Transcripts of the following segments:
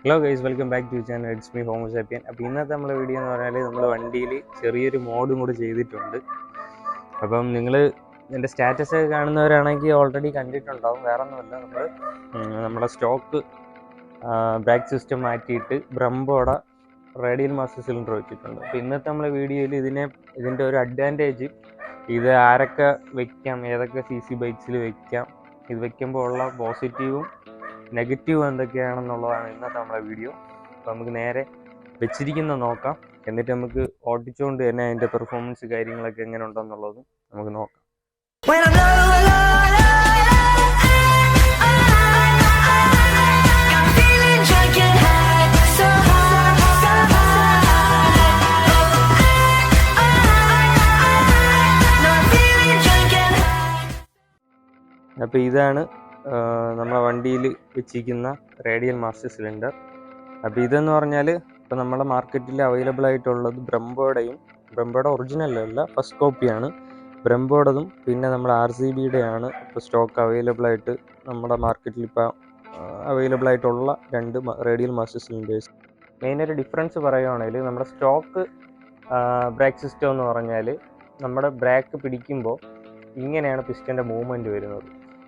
Hello guys, welcome back to channel. It's me home sapien. അപ്പോൾ ഇന്നത്തെ നമ്മളെ video എന്ന് പറഞ്ഞാൽ നമ്മൾ വണ്ടിയിൽ ചെറിയൊരു മോഡും കൂടി ചെയ്തിട്ടുണ്ട്. അപ്പം നിങ്ങൾ എൻ്റെ സ്റ്റാറ്റസ് കാണുന്നവരാണെങ്കിൽ ഓൾറെഡി കണ്ടിട്ടുണ്ടാവും. വേറെ ഒന്നുമല്ല, നമ്മുടെ സ്റ്റോക്ക് ബ്രേക്ക് സിസ്റ്റം മാറ്റിയിട്ട് ബ്രംബോയുടെ റേഡിയൽ മാസ്റ്റർ സിലിണ്ടർ വെച്ചിട്ടുണ്ട്. അപ്പോൾ ഇന്നത്തെ നമ്മളെ വീഡിയോയിൽ ഇതിൻ്റെ ഒരു അഡ്വാൻറ്റേജ്, ഇത് ആരൊക്കെ വയ്ക്കാം, ഏതൊക്കെ CC ബൈക്സിൽ വയ്ക്കാം, ഇത് വയ്ക്കുമ്പോൾ ഉള്ള പോസിറ്റീവും നെഗറ്റീവ് എന്തൊക്കെയാണെന്നുള്ളതാണ് ഇന്നത്തെ നമ്മളെ വീഡിയോ. അപ്പോൾ നമുക്ക് നേരെ വെച്ചിരിക്കുന്ന നോക്കാം, എന്നിട്ട് നമുക്ക് ഓടിച്ചുകൊണ്ട് തന്നെ അതിൻ്റെ പെർഫോമൻസ് കാര്യങ്ങളൊക്കെ എങ്ങനെ ഉണ്ടെന്നുള്ളതും നമുക്ക് നോക്കാം. അപ്പോൾ ഇതാണ് നമ്മളെ വണ്ടിയിൽ വെച്ചിരിക്കുന്ന റേഡിയൽ മാസ്റ്റർ സിലിണ്ടർ. അപ്പോൾ ഇതെന്ന് പറഞ്ഞാൽ ഇപ്പോൾ നമ്മുടെ മാർക്കറ്റിൽ അവൈലബിൾ ആയിട്ടുള്ളത് ബ്രംബോയുടെ ഒറിജിനലല്ല, ഫസ്റ്റ് കോപ്പിയാണ്. ബ്രംബോയുടേതും പിന്നെ നമ്മുടെ RCBയുടെയാണ് ഇപ്പോൾ സ്റ്റോക്ക് അവൈലബിൾ ആയിട്ട് നമ്മുടെ മാർക്കറ്റിൽ ഇപ്പോൾ അവൈലബിൾ ആയിട്ടുള്ള 2 റേഡിയൽ മാസ്റ്റർ സിലിണ്ടേഴ്സ്. മെയിനൊരു ഡിഫറൻസ് പറയുകയാണെങ്കിൽ നമ്മുടെ സ്റ്റോക്ക് ബ്രേക്ക് സിസ്റ്റം എന്ന് പറഞ്ഞാൽ നമ്മുടെ ബ്രേക്ക് പിടിക്കുമ്പോൾ ഇങ്ങനെയാണ് പിസ്റ്റൻ്റെ മൂവ്മെൻറ്റ് വരുന്നത്.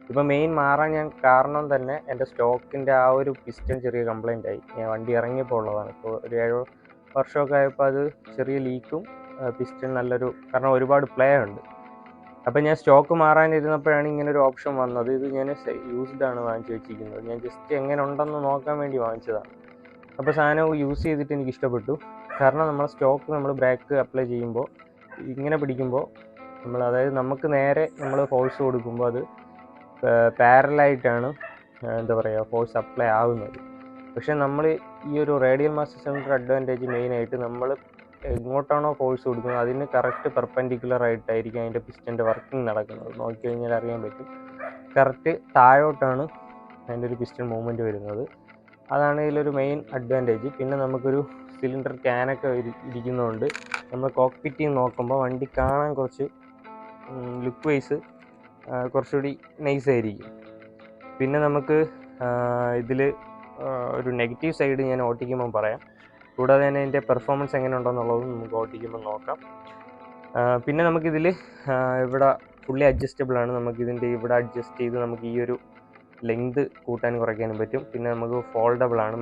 ഇപ്പോൾ മെയിൻ മാറാൻ ഞാൻ കാരണം തന്നെ എൻ്റെ സ്റ്റോക്കിൻ്റെ ആ ഒരു പിസ്റ്റൻ ചെറിയ കംപ്ലൈൻ്റ് ആയി. ഞാൻ വണ്ടി ഇറങ്ങിയപ്പോൾ ഉള്ളതാണ്. ഇപ്പോൾ ഒരു 7 വർഷമൊക്കെ ആയപ്പോൾ അത് ചെറിയ ലീക്കും, പിസ്റ്റൻ കാരണം ഒരുപാട് പ്ലേ ഉണ്ട്. അപ്പോൾ ഞാൻ സ്റ്റോക്ക് മാറാനിരുന്നപ്പോഴാണ് ഇങ്ങനൊരു ഓപ്ഷൻ വന്നത്. ഇത് ഞാൻ യൂസ്ഡാണ് വാങ്ങിച്ച് വെച്ചിരിക്കുന്നത്. ഞാൻ ജസ്റ്റ് എങ്ങനെ ഉണ്ടെന്ന് നോക്കാൻ വേണ്ടി വാങ്ങിച്ചതാണ്. അപ്പോൾ സാധനം യൂസ് ചെയ്തിട്ട് എനിക്ക് ഇഷ്ടപ്പെട്ടു. കാരണം നമ്മളെ സ്റ്റോക്ക് നമ്മൾ ബ്രേക്ക് അപ്ലൈ ചെയ്യുമ്പോൾ ഇങ്ങനെ പിടിക്കുമ്പോൾ അതായത് നമുക്ക് നേരെ നമ്മൾ ഫോഴ്സ് കൊടുക്കുമ്പോൾ അത് പാരലായിട്ടാണ് ഫോഴ്സ് അപ്ലൈ ആവുന്നത്. പക്ഷേ നമ്മൾ ഈ ഒരു റേഡിയൽ മാസ്റ്റർ സിലിണ്ടർ അഡ്വാൻറ്റേജ് മെയിനായിട്ട് നമ്മൾ എങ്ങോട്ടാണോ ഫോഴ്സ് കൊടുക്കുന്നത് അതിന് കറക്റ്റ് പെർപെൻഡിക്കുലർ ആയിട്ടായിരിക്കും അതിൻ്റെ പിസ്റ്റൻ്റെ വർക്കിംഗ് നടക്കുന്നത്. നോക്കിക്കഴിഞ്ഞാൽ അറിയാൻ പറ്റും, കറക്റ്റ് താഴോട്ടാണ് അതിൻ്റെ ഒരു പിസ്റ്റൻ മൂവ്മെൻറ്റ് വരുന്നത്. അതാണ് ഇതിലൊരു മെയിൻ അഡ്വാൻറ്റേജ്. പിന്നെ നമുക്കൊരു സിലിണ്ടർ ക്യാനൊക്കെ ഇരിക്കുന്നതുകൊണ്ട് നമ്മൾ കോക്പിറ്റിൽ നോക്കുമ്പോൾ വണ്ടി കാണാൻ കുറച്ച് ലുക്ക് വൈസ് കുറച്ചുകൂടി നൈസായിരിക്കും. പിന്നെ നമുക്ക് ഇതിൽ ഒരു നെഗറ്റീവ് സൈഡ് ഞാൻ ഓട്ടിക്കുമ്പോൾ പറയാം. കൂടാതെ തന്നെ അതിൻ്റെ പെർഫോമൻസ് എങ്ങനെ ഉണ്ടെന്നുള്ളതും നമുക്ക് ഓട്ടിക്കുമ്പോൾ നോക്കാം. പിന്നെ നമുക്കിതിൽ ഇവിടെ ഫുള്ളി അഡ്ജസ്റ്റബിൾ ആണ്. നമുക്കിതിൻ്റെ ഇവിടെ അഡ്ജസ്റ്റ് ചെയ്ത് നമുക്ക് ഈ ഒരു ലെങ്ത് കൂട്ടാനും കുറയ്ക്കാനും പറ്റും. പിന്നെ നമുക്ക് ഫോൾഡബിൾ ആണ്,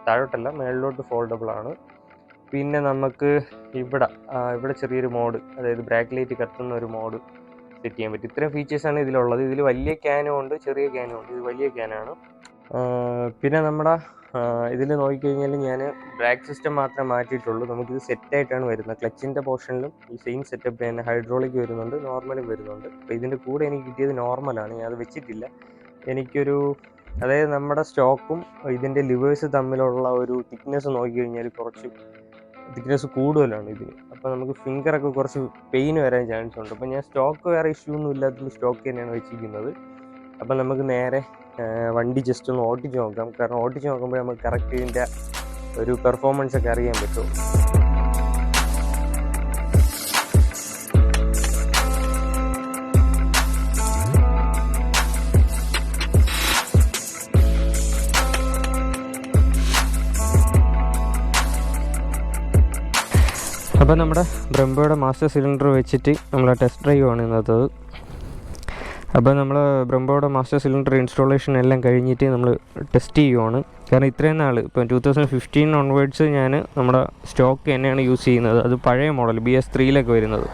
താഴോട്ടല്ല മേളിലോട്ട് ഫോൾഡബിൾ ആണ്. പിന്നെ നമുക്ക് ഇവിടെ ചെറിയൊരു മോഡ്, അതായത് ബ്രേക്ക് ലൈറ്റ് കത്തുന്ന ഒരു മോഡ് സെറ്റ് ചെയ്യാൻ പറ്റും. ഇത്രയും ഫീച്ചേഴ്സാണ് ഇതിലുള്ളത്. ഇതിൽ വലിയ ക്യാനും ഉണ്ട്, ചെറിയ ക്യാനും ഉണ്ട്. ഇത് വലിയ ക്യാനാണ്. പിന്നെ നമ്മുടെ ഇതിൽ നോക്കിക്കഴിഞ്ഞാൽ ഞാൻ ബ്രേക്ക് സിസ്റ്റം മാത്രമേ മാറ്റിയിട്ടുള്ളൂ. നമുക്കിത് സെറ്റായിട്ടാണ് വരുന്നത്. ക്ലച്ചിൻ്റെ പോർഷനിലും ഈ സെയിം സെറ്റപ്പ് തന്നെ ഹൈഡ്രോളിക് വരുന്നുണ്ട്, നോർമലും വരുന്നുണ്ട്. അപ്പോൾ ഇതിൻ്റെ കൂടെ എനിക്ക് കിട്ടിയത് നോർമലാണ്, ഞാൻ അത് വെച്ചിട്ടില്ല. അതായത് നമ്മുടെ സ്റ്റോക്കും ഇതിൻ്റെ ലിവേഴ്സ് തമ്മിലുള്ള ഒരു തിക്നെസ് നോക്കിക്കഴിഞ്ഞാൽ കുറച്ച് തിക്നെസ് കൂടുതലാണ് ഇതിന്. അപ്പോൾ നമുക്ക് ഫിംഗറൊക്കെ കുറച്ച് പെയിൻ വരാൻ ചാൻസ് ഉണ്ട്. അപ്പോൾ ഞാൻ സ്റ്റോക്ക് വേറെ ഇഷ്യൂ ഒന്നും ഇല്ലാത്തത് സ്റ്റോക്ക് തന്നെയാണ് വെച്ചിരിക്കുന്നത്. അപ്പോൾ നമുക്ക് നേരെ വണ്ടി ജസ്റ്റ് ഒന്ന് ഓടിച്ച് നോക്കാം. കാരണം ഓടിച്ച് നോക്കുമ്പോൾ നമുക്ക് കറക്റ്റ് ഇതിൻ്റെ ഒരു പെർഫോമൻസ് ഒക്കെ അറിയാൻ പറ്റും. അപ്പോൾ നമ്മുടെ ബ്രംബോയുടെ മാസ്റ്റർ സിലിണ്ടർ വെച്ചിട്ട് നമ്മൾ ടെസ്റ്റ് ഡ്രൈവ് ആണ് ഇന്നത്തെ. അപ്പോൾ നമ്മൾ ബ്രംബോയുടെ മാസ്റ്റർ സിലിണ്ടർ ഇൻസ്റ്റാളേഷൻ എല്ലാം കഴിഞ്ഞിട്ട് നമ്മൾ ടെസ്റ്റ് ചെയ്യുവാണ്. കാരണം ഇത്രയും നാൾ ഇപ്പം 2015 ഓൺവേഡ്സ് ഞാൻ നമ്മുടെ സ്റ്റോക്ക് തന്നെയാണ് യൂസ് ചെയ്യുന്നത്. അത് പഴയ മോഡൽ BS3 വരുന്നത്.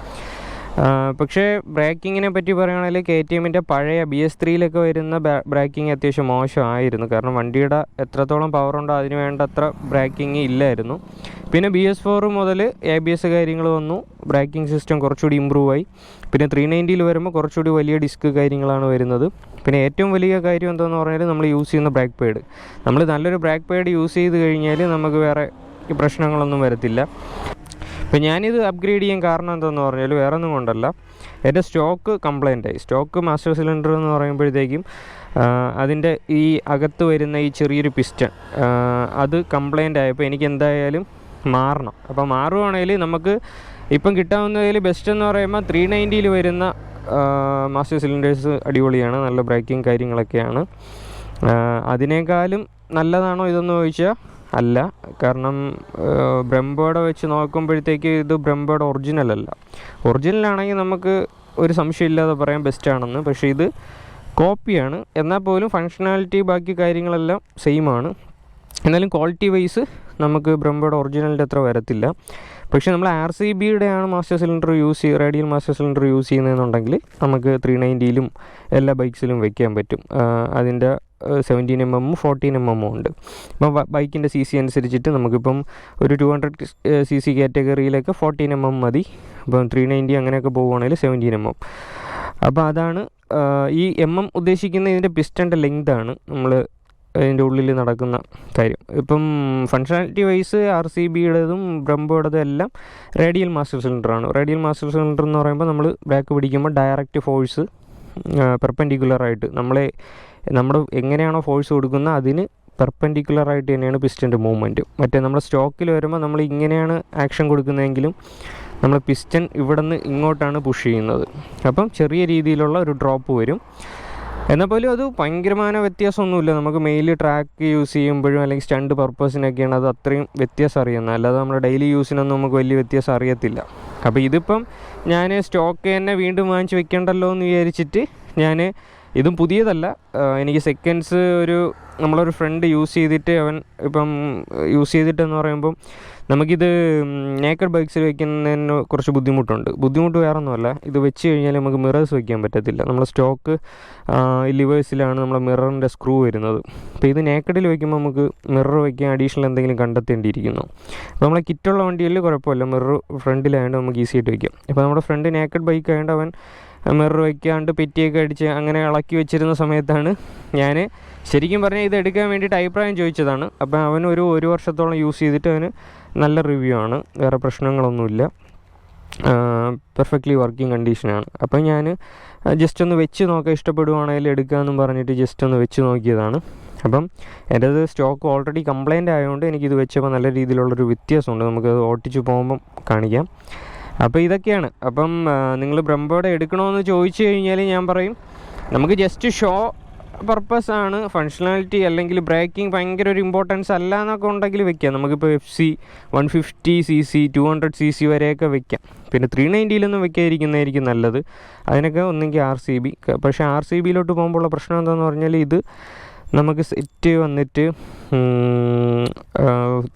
പക്ഷേ ബ്രേക്കിങ്ങിനെ പറ്റി പറയുകയാണെങ്കിൽ KTMൻ്റെ പഴയ BS3 വരുന്ന ബ്രേക്കിംഗ് അത്യാവശ്യം മോശമായിരുന്നു. കാരണം വണ്ടിയുടെ എത്രത്തോളം പവറുണ്ടോ അതിന് വേണ്ടത്ര ബ്രേക്കിംഗ് ഇല്ലായിരുന്നു. പിന്നെ BS4 മുതൽ ABS കാര്യങ്ങൾ വന്നു, ബ്രേക്കിംഗ് സിസ്റ്റം കുറച്ചുകൂടി ഇമ്പ്രൂവ് ആയി. പിന്നെ 390 വരുമ്പോൾ കുറച്ചുകൂടി വലിയ ഡിസ്ക് കാര്യങ്ങളാണ് വരുന്നത്. പിന്നെ ഏറ്റവും വലിയ കാര്യം എന്താണെന്ന് പറഞ്ഞാൽ നമ്മൾ യൂസ് ചെയ്യുന്ന ബ്രേക്ക് പാഡ്. നമ്മൾ നല്ലൊരു ബ്രേക്ക് പാഡ് യൂസ് ചെയ്ത് കഴിഞ്ഞാൽ നമുക്ക് വേറെ പ്രശ്നങ്ങളൊന്നും വരത്തില്ല. അപ്പോൾ ഞാനിത് അപ്ഗ്രേഡ് ചെയ്യാൻ കാരണം എന്താണെന്ന് പറഞ്ഞാൽ വേറെ ഒന്നും കൊണ്ടല്ല, എൻ്റെ സ്റ്റോക്ക് കംപ്ലൈൻ്റ് ആയി. സ്റ്റോക്ക് മാസ്റ്റർ സിലിണ്ടർ എന്ന് പറയുമ്പോഴത്തേക്കും അതിൻ്റെ ഈ അകത്ത് വരുന്ന ഈ ചെറിയൊരു പിസ്റ്റൺ അത് കംപ്ലൈൻ്റ് ആയപ്പോൾ എനിക്ക് എന്തായാലും മാറണം. അപ്പോൾ മാറുവാണെങ്കിൽ നമുക്ക് ഇപ്പം കിട്ടാവുന്നതിൽ ബെസ്റ്റ് എന്ന് പറയുമ്പോൾ 390 വരുന്ന മാസ്റ്റർ സിലിണ്ടേഴ്സ് അടിപൊളിയാണ്, നല്ല ബ്രേക്കിംഗ് കാര്യങ്ങളൊക്കെയാണ്. അതിനേക്കാളും നല്ലതാണോ ഇതെന്ന് ചോദിച്ചാൽ അല്ല. കാരണം ബ്രെംബോയുടെ വെച്ച് നോക്കുമ്പോഴത്തേക്ക് ഇത് ബ്രെംബോയുടെ ഒറിജിനലല്ല. ഒറിജിനലാണെങ്കിൽ നമുക്ക് ഒരു സംശയമില്ലാതെ പറയാം ബെസ്റ്റാണെന്ന്. പക്ഷേ ഇത് കോപ്പിയാണ്. എന്നാൽ പോലും ഫങ്ഷണാലിറ്റി ബാക്കി കാര്യങ്ങളെല്ലാം സെയിം ആണ്. എന്നാലും ക്വാളിറ്റി വൈസ് നമുക്ക് ബ്രെംബോയുടെ ഒറിജിനലിൻ്റെ അത്ര വരത്തില്ല. പക്ഷേ നമ്മൾ RCBയുടെ ആണ് master cylinder radial master cylinder use ചെയ്യുന്നതെന്നുണ്ടെങ്കിൽ നമുക്ക് 390ലും എല്ലാ ബൈക്സിലും വെക്കാൻ പറ്റും. അതിൻ്റെ 17mm 14mm ഉണ്ട്. ഇപ്പം ബൈക്കിൻ്റെ CC അനുസരിച്ചിട്ട് നമുക്കിപ്പം ഒരു 200cc കാറ്റഗറിയിലേക്ക് 14mm മതി. ഇപ്പം 390 അങ്ങനെയൊക്കെ പോവുകയാണെങ്കിൽ 17mm. അപ്പോൾ അതാണ് ഈ ഉദ്ദേശിക്കുന്ന ഇതിൻ്റെ പിസ്റ്റൻ്റെ ലെങ്താണ് നമ്മൾ അതിൻ്റെ ഉള്ളിൽ നടക്കുന്ന കാര്യം. ഇപ്പം ഫങ്ഷണാലിറ്റി വൈസ് RCBയുടേതും ബ്രെംബോയുടേതും എല്ലാം റേഡിയൽ മാസ്റ്റർ സിലിണ്ടറാണ്. റേഡിയൽ മാസ്റ്റർ സിലിണ്ടർ എന്ന് പറയുമ്പോൾ നമ്മൾ ബ്രേക്ക് പിടിക്കുമ്പോൾ ഡയറക്റ്റ് ഫോഴ്സ് പെർപെൻഡിക്കുലറായിട്ട് നമ്മൾ എങ്ങനെയാണോ ഫോഴ്സ് കൊടുക്കുന്നത് അതിന് പെർപെൻഡിക്കുലറായിട്ട് തന്നെയാണ് പിസ്റ്റൻ്റെ മൂവ്മെൻറ്റ്. മറ്റേ നമ്മുടെ സ്റ്റോക്കിൽ വരുമ്പോൾ നമ്മൾ ഇങ്ങനെയാണ് ആക്ഷൻ കൊടുക്കുന്നതെങ്കിലും നമ്മൾ പിസ്റ്റൻ ഇവിടെ നിന്ന് ഇങ്ങോട്ടാണ് പുഷ് ചെയ്യുന്നത്. അപ്പം ചെറിയ രീതിയിലുള്ള ഒരു ഡ്രോപ്പ് വരും. എന്നാൽ പോലും അത് ഭയങ്കരമായ വ്യത്യാസമൊന്നുമില്ല. നമുക്ക് മെയിൻലി ട്രാക്ക് യൂസ് ചെയ്യുമ്പോഴും അല്ലെങ്കിൽ സ്റ്റണ്ട് പർപ്പസിനൊക്കെയാണ് അത് അത്രയും വ്യത്യാസം അറിയുന്നത്. അല്ലാതെ നമ്മൾ ഡെയിലി യൂസിനൊന്നും നമുക്ക് വലിയ വ്യത്യാസം അറിയത്തില്ല. അപ്പോൾ ഇതിപ്പം ഞാൻ സ്റ്റോക്ക് തന്നെ വീണ്ടും വാങ്ങിച്ച് വെക്കേണ്ടല്ലോ എന്ന് വിചാരിച്ചിട്ട് ഇതും പുതിയതല്ല. എനിക്ക് സെക്കൻഡ്സ് നമ്മളൊരു ഫ്രണ്ട് യൂസ് ചെയ്തിട്ട് അവൻ ഇപ്പം യൂസ് ചെയ്തിട്ടെന്ന് പറയുമ്പം നമുക്കിത് നേക്കഡ് ബൈക്സിൽ വയ്ക്കുന്നതിന് കുറച്ച് ബുദ്ധിമുട്ട് വേറെ ഒന്നുമല്ല. ഇത് വെച്ച് കഴിഞ്ഞാൽ നമുക്ക് മിറേഴ്സ് വയ്ക്കാൻ പറ്റത്തില്ല. നമ്മൾ സ്റ്റോക്ക് ലിവേഴ്സിലാണ് നമ്മളെ മിററിൻ്റെ സ്ക്രൂ വരുന്നത്. അപ്പോൾ ഇത് നേക്കഡിൽ വയ്ക്കുമ്പോൾ നമുക്ക് മിറർ വയ്ക്കാൻ അഡീഷണൽ എന്തെങ്കിലും കണ്ടെത്തേണ്ടിയിരിക്കുന്നു. അപ്പോൾ നമ്മളെ കിറ്റുള്ള വണ്ടിയിൽ കുഴപ്പമില്ല, മിറർ ഫ്രണ്ടിലായതുകൊണ്ട് നമുക്ക് ഈസി ആയിട്ട് വയ്ക്കാം. ഇപ്പോൾ നമ്മുടെ ഫ്രണ്ട് നേക്കഡ് ബൈക്ക് ആയതുകൊണ്ട് അവൻ മിറർ വയ്ക്കാണ്ട് പെറ്റിയൊക്കെ അടിച്ച് അങ്ങനെ ഇളക്കി വെച്ചിരുന്ന സമയത്താണ് ഞാൻ ശരിക്കും പറഞ്ഞാൽ ഇത് എടുക്കാൻ വേണ്ടിയിട്ട് അഭിപ്രായം ചോദിച്ചതാണ്. അപ്പോൾ അവൻ ഒരു വർഷത്തോളം യൂസ് ചെയ്തിട്ട് അവന് നല്ല റിവ്യൂ ആണ്, വേറെ പ്രശ്നങ്ങളൊന്നുമില്ല, പെർഫെക്റ്റ്ലി വർക്കിംഗ് കണ്ടീഷനാണ്. അപ്പം ഞാൻ ജസ്റ്റ് ഒന്ന് വെച്ച് നോക്കാം, ഇഷ്ടപ്പെടുവാണെങ്കിൽ എടുക്കാമെന്നും പറഞ്ഞിട്ട് ജസ്റ്റ് ഒന്ന് വെച്ച് നോക്കിയതാണ്. അപ്പം എൻ്റേത് സ്റ്റോക്ക് ഓൾറെഡി കംപ്ലൈൻ്റ് ആയതുകൊണ്ട് എനിക്കിത് വെച്ചപ്പോൾ നല്ല രീതിയിലുള്ളൊരു വ്യത്യാസമുണ്ട്. നമുക്കത് ഓട്ടിച്ച് പോകുമ്പം കാണിക്കാം. അപ്പോൾ ഇതൊക്കെയാണ്. അപ്പം നിങ്ങൾ ബ്രെംബോയുടെ എടുക്കണമെന്ന് ചോദിച്ചു കഴിഞ്ഞാൽ ഞാൻ പറയും നമുക്ക് ജസ്റ്റ് ഷോ പർപ്പസ് ആണ്. ഫങ്ഷണാലിറ്റി അല്ലെങ്കിൽ ബ്രേക്കിംഗ് ഭയങ്കര ഒരു ഇമ്പോർട്ടൻസ് അല്ല എന്നൊക്കെ ഉണ്ടെങ്കിൽ വെക്കാം. നമുക്കിപ്പോൾ FC 150cc 200cc വരെയൊക്കെ വെക്കാം. പിന്നെ 390ലൊന്നും വെക്കാതിരിക്കുന്നതായിരിക്കും നല്ലത്. അതിനൊക്കെ ഒന്നെങ്കിൽ RCB. പക്ഷേ RCBയിലോട്ട് പോകുമ്പോഴുള്ള പ്രശ്നം എന്താണെന്ന് പറഞ്ഞാൽ ഇത് നമുക്ക് സെറ്റ് വന്നിട്ട്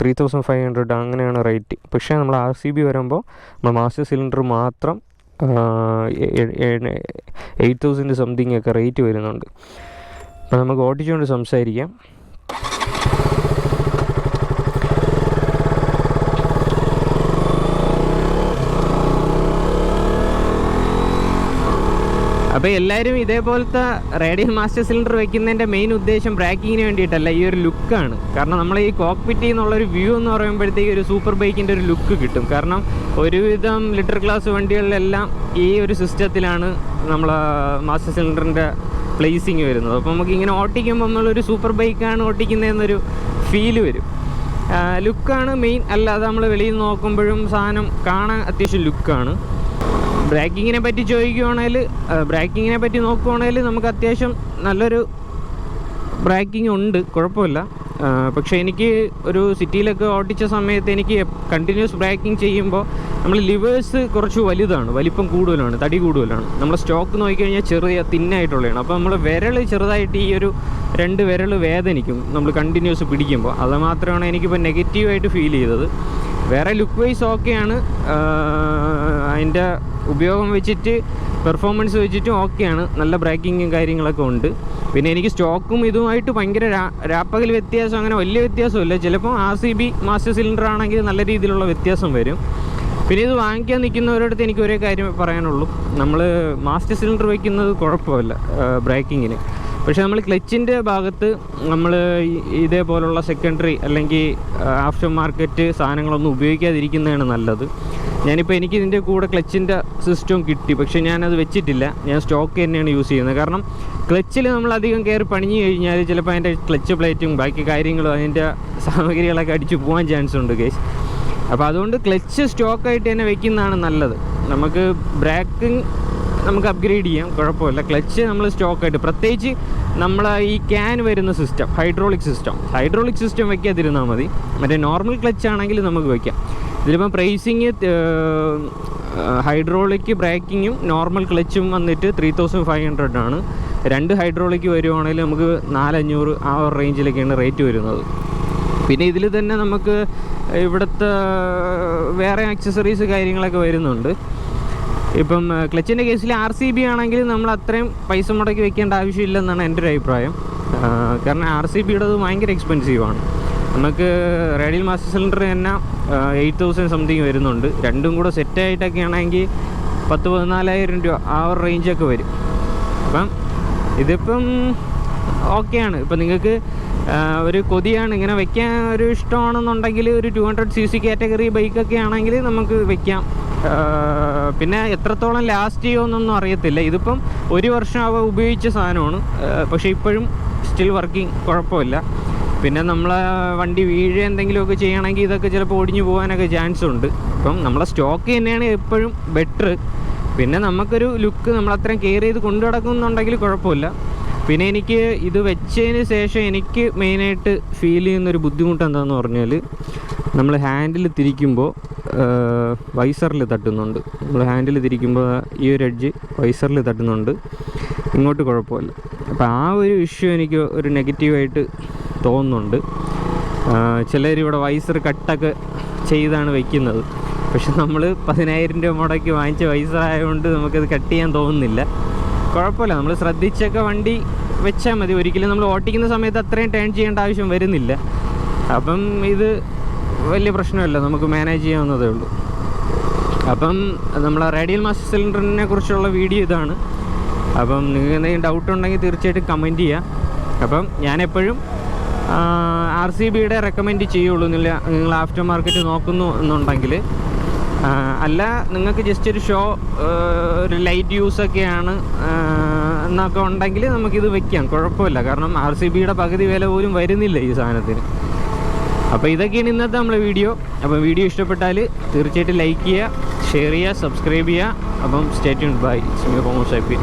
3500 അങ്ങനെയാണ് റേറ്റ്. പക്ഷേ നമ്മൾ RCB വരുമ്പോൾ നമ്മൾ മാസ്റ്റർ സിലിണ്ടർ മാത്രം 8000 സംതിങ് ഒക്കെ റേറ്റ് വരുന്നുണ്ട്. അപ്പോൾ നമുക്ക് ഓടിച്ചുകൊണ്ട് സംസാരിക്കാം. അപ്പോൾ എല്ലാവരും ഇതേപോലത്തെ റേഡിയൽ മാസ്റ്റർ സിലിണ്ടർ വെക്കുന്നതിൻ്റെ മെയിൻ ഉദ്ദേശം ബ്രേക്കിങ്ങിന് വേണ്ടിയിട്ടല്ല, ഈ ഒരു ലുക്കാണ്. കാരണം നമ്മൾ ഈ കോക്പിറ്റിൽ നിന്നുള്ളൊരു വ്യൂ എന്ന് പറയുമ്പോഴത്തേക്ക് ഒരു സൂപ്പർ ബൈക്കിൻ്റെ ഒരു ലുക്ക് കിട്ടും. കാരണം ഒരുവിധം ലിറ്റർ ക്ലാസ് വണ്ടികളിലെല്ലാം ഈ ഒരു സിസ്റ്റത്തിലാണ് നമ്മൾ മാസ്റ്റർ സിലിണ്ടറിൻ്റെ പ്ലേസിങ് വരുന്നത്. അപ്പോൾ നമുക്കിങ്ങനെ ഓട്ടിക്കുമ്പോൾ നമ്മളൊരു സൂപ്പർ ബൈക്കാണ് ഓട്ടിക്കുന്നതെന്നൊരു ഫീല് വരും. ലുക്കാണ് മെയിൻ, അല്ലാതെ നമ്മൾ വെളിയിൽ നോക്കുമ്പോഴും സാധനം കാണാൻ അത്യാവശ്യം ലുക്കാണ്. ബ്രേക്കിങ്ങിനെ പറ്റി നോക്കുവാണെങ്കിൽ നമുക്ക് അത്യാവശ്യം നല്ലൊരു ബ്രേക്കിംഗ് ഉണ്ട്, കുഴപ്പമില്ല. പക്ഷേ എനിക്ക് ഒരു സിറ്റിയിലൊക്കെ ഓടിച്ച സമയത്ത് എനിക്ക് കണ്ടിന്യൂസ് ബ്രേക്കിംഗ് ചെയ്യുമ്പോൾ നമ്മൾ ലിവേഴ്സ് കുറച്ച് വലിപ്പം കൂടുതലാണ്, തടി കൂടുതലാണ്. നമ്മൾ സ്റ്റോക്ക് നോക്കിക്കഴിഞ്ഞാൽ ചെറിയ തിന്നായിട്ടുള്ളതാണ്. അപ്പോൾ നമ്മൾ ചെറുതായിട്ട് ഈ ഒരു 2 വിരൽ വേദനിക്കും നമ്മൾ കണ്ടിന്യൂസ് പിടിക്കുമ്പോൾ. അത് മാത്രമാണ് എനിക്കിപ്പോൾ നെഗറ്റീവായിട്ട് ഫീൽ ചെയ്തത്. വേറെ ലുക്ക് വൈസ് ഓക്കെയാണ്, അതിൻ്റെ ഉപയോഗം വെച്ചിട്ട് പെർഫോമൻസ് വെച്ചിട്ടും ഓക്കെയാണ്, നല്ല ബ്രേക്കിങ്ങും കാര്യങ്ങളൊക്കെ ഉണ്ട്. പിന്നെ എനിക്ക് സ്റ്റോക്കും ഇതുമായിട്ട് ഭയങ്കര രാപ്പകൽ വ്യത്യാസം അങ്ങനെ വലിയ വ്യത്യാസമില്ല. ചിലപ്പോൾ RCB മാസ്റ്റർ സിലിണ്ടർ ആണെങ്കിൽ നല്ല രീതിയിലുള്ള വ്യത്യാസം വരും. പിന്നെ ഇത് വാങ്ങിക്കാൻ നിൽക്കുന്നവരടുത്ത് എനിക്ക് ഒരേ കാര്യം പറയാനുള്ളൂ, നമ്മൾ മാസ്റ്റർ സിലിണ്ടർ വയ്ക്കുന്നത് കുഴപ്പമില്ല ബ്രേക്കിങ്ങിന്. പക്ഷേ നമ്മൾ ക്ലച്ചിൻ്റെ ഭാഗത്ത് നമ്മൾ ഇതേപോലുള്ള സെക്കൻഡറി അല്ലെങ്കിൽ ആഫ്റ്റർ മാർക്കറ്റ് സാധനങ്ങളൊന്നും ഉപയോഗിക്കാതിരിക്കുന്നതാണ് നല്ലത്. ഞാനിപ്പോൾ എനിക്ക് ഇതിൻ്റെ കൂടെ ക്ലച്ചിൻ്റെ സിസ്റ്റം കിട്ടി, പക്ഷേ ഞാനത് വെച്ചിട്ടില്ല. ഞാൻ സ്റ്റോക്ക് തന്നെയാണ് യൂസ് ചെയ്യുന്നത്. കാരണം ക്ലച്ചിൽ നമ്മളധികം കയറി പണിഞ്ഞു കഴിഞ്ഞാൽ ചിലപ്പോൾ അതിൻ്റെ ക്ലച്ച് പ്ലേറ്റും ബാക്കി കാര്യങ്ങളും അതിൻ്റെ സാമഗ്രികളൊക്കെ അടിച്ച് പോകാൻ ചാൻസ് ഉണ്ട് കേസ്. അപ്പോൾ അതുകൊണ്ട് ക്ലച്ച് സ്റ്റോക്കായിട്ട് തന്നെ വെക്കുന്നതാണ് നല്ലത്. നമുക്ക് ബ്രേക്കിംഗ് നമുക്ക് അപ്ഗ്രേഡ് ചെയ്യാം, കുഴപ്പമില്ല. ക്ലച്ച് നമ്മൾ സ്റ്റോക്കായിട്ട്, പ്രത്യേകിച്ച് നമ്മൾ ഈ ക്യാൻ വരുന്ന സിസ്റ്റം ഹൈഡ്രോളിക് സിസ്റ്റം വയ്ക്കാതിരുന്നാൽ മതി. മറ്റേ നോർമൽ ക്ലച്ച് ആണെങ്കിൽ നമുക്ക് വയ്ക്കാം. ഇതിലിപ്പം പ്രൈസിങ് ഹൈഡ്രോളിക് ബ്രേക്കിങ്ങും നോർമൽ ക്ലച്ചും വന്നിട്ട് 3500 ആണ്. 2 ഹൈഡ്രോളിക് വരുവാണെങ്കിൽ നമുക്ക് 400-500 ആ ഒരു റേഞ്ചിലൊക്കെയാണ് റേറ്റ് വരുന്നത്. പിന്നെ ഇതിൽ തന്നെ നമുക്ക് ഇവിടുത്തെ വേറെ ആക്സസറീസ് കാര്യങ്ങളൊക്കെ വരുന്നുണ്ട്. ഇപ്പം ക്ലച്ചിൻ്റെ കേസിൽ RCB ആണെങ്കിൽ നമ്മൾ അത്രയും പൈസ മുടക്കി വെക്കേണ്ട ആവശ്യമില്ലെന്നാണ് എൻ്റെ ഒരു അഭിപ്രായം. കാരണം RCBയുടേത് ഭയങ്കര എക്സ്പെൻസീവാണ്. നമുക്ക് റേഡിയൽ മാസ്റ്റർ സിലിണ്ടർ തന്നെ 8000 സംതിങ് വരുന്നുണ്ട്. രണ്ടും കൂടെ സെറ്റായിട്ടൊക്കെ ആണെങ്കിൽ 10-14,000 രൂപ ആ ഒരു റേഞ്ചൊക്കെ വരും. അപ്പം ഇതിപ്പം ഓക്കെയാണ്. ഇപ്പം നിങ്ങൾക്ക് ഒരു കൊതിയാണ് ഇങ്ങനെ വെക്കാൻ ഒരു ഇഷ്ടമാണെന്നുണ്ടെങ്കിൽ ഒരു 200cc കാറ്റഗറി ബൈക്കൊക്കെ ആണെങ്കിൽ നമുക്ക് വെക്കാം. പിന്നെ എത്രത്തോളം ലാസ്റ്റ് ചെയ്യുമെന്നൊന്നും അറിയത്തില്ല. ഇതിപ്പം 1 വർഷം ഉപയോഗിച്ച സാധനമാണ്, പക്ഷേ ഇപ്പോഴും സ്റ്റിൽ വർക്കിംഗ്, കുഴപ്പമില്ല. പിന്നെ നമ്മളെ വണ്ടി വീഴ എന്തെങ്കിലുമൊക്കെ ചെയ്യണമെങ്കിൽ ഇതൊക്കെ ചിലപ്പോൾ ഒടിഞ്ഞു പോകാനൊക്കെ ചാൻസ് ഉണ്ട്. ഇപ്പം നമ്മളെ സ്റ്റോക്ക് തന്നെയാണ് എപ്പോഴും ബെറ്റർ. പിന്നെ നമുക്കൊരു ലുക്ക് നമ്മളത്രയും കെയർ ചെയ്ത് കൊണ്ടു നടക്കുന്നുണ്ടെങ്കിൽ കുഴപ്പമില്ല. പിന്നെ എനിക്ക് ഇത് വെച്ചതിന് ശേഷം എനിക്ക് മെയിനായിട്ട് ഫീൽ ചെയ്യുന്നൊരു ബുദ്ധിമുട്ട് എന്താണെന്ന് പറഞ്ഞാൽ, നമ്മൾ ഹാൻഡിൽ തിരിക്കുമ്പോൾ വൈസറിൽ തട്ടുന്നുണ്ട്. നമ്മൾ ഹാൻഡിൽ തിരിക്കുമ്പോൾ ഈ ഒരു എഡ്ജ് വൈസറിൽ തട്ടുന്നുണ്ട്, ഇങ്ങോട്ട് കുഴപ്പമില്ല. അപ്പോൾ ആ ഒരു ഇഷ്യൂ എനിക്ക് ഒരു നെഗറ്റീവായിട്ട് തോന്നുന്നുണ്ട്. ചിലരിവിടെ വൈസർ കട്ടൊക്കെ ചെയ്താണ് വയ്ക്കുന്നത്. പക്ഷെ നമ്മൾ 10,000 രൂപ മുടക്കി വാങ്ങിച്ച വൈസർ ആയതുകൊണ്ട് നമുക്കത് കട്ട് ചെയ്യാൻ തോന്നുന്നില്ല. കുഴപ്പമില്ല, നമ്മൾ ശ്രദ്ധിച്ചൊക്കെ വണ്ടി വെച്ചാൽ മതി. ഒരിക്കലും നമ്മൾ ഓട്ടിക്കുന്ന സമയത്ത് അത്രയും ടേൺ ചെയ്യേണ്ട ആവശ്യം വരുന്നില്ല. അപ്പം ഇത് വലിയ പ്രശ്നമല്ല, നമുക്ക് മാനേജ് ചെയ്യാവുന്നതേ ഉള്ളൂ. അപ്പം നമ്മളെ റേഡിയൽ മാസ്റ്റർ സിലിണ്ടറിനെ കുറിച്ചുള്ള വീഡിയോ ഇതാണ്. അപ്പം നിങ്ങൾക്ക് എന്തെങ്കിലും ഡൗട്ട് ഉണ്ടെങ്കിൽ തീർച്ചയായിട്ടും കമൻറ്റ് ചെയ്യാം. അപ്പം ഞാനെപ്പോഴും RCBയുടെ റെക്കമെൻഡ് ചെയ്യുള്ളൂ എന്നില്ല. നിങ്ങൾ ആഫ്റ്റർ മാർക്കറ്റ് നോക്കുന്നു എന്നുണ്ടെങ്കിൽ, അല്ല നിങ്ങൾക്ക് ജസ്റ്റ് ഒരു ഷോ, ഒരു ലൈറ്റ് യൂസൊക്കെയാണ് എന്നൊക്കെ ഉണ്ടെങ്കിൽ നമുക്കിത് വയ്ക്കാം, കുഴപ്പമില്ല. കാരണം RCBയുടെ പകുതി വില പോലും വരുന്നില്ല ഈ സാധനത്തിന്. അപ്പോൾ ഇതൊക്കെയാണ് ഇന്നത്തെ നമ്മളെ വീഡിയോ. അപ്പം വീഡിയോ ഇഷ്ടപ്പെട്ടാൽ തീർച്ചയായിട്ടും ലൈക്ക് ചെയ്യുക, ഷെയർ ചെയ്യുക, സബ്സ്ക്രൈബ് ചെയ്യുക. അപ്പം stay tuned. Bye. It's me promos I P.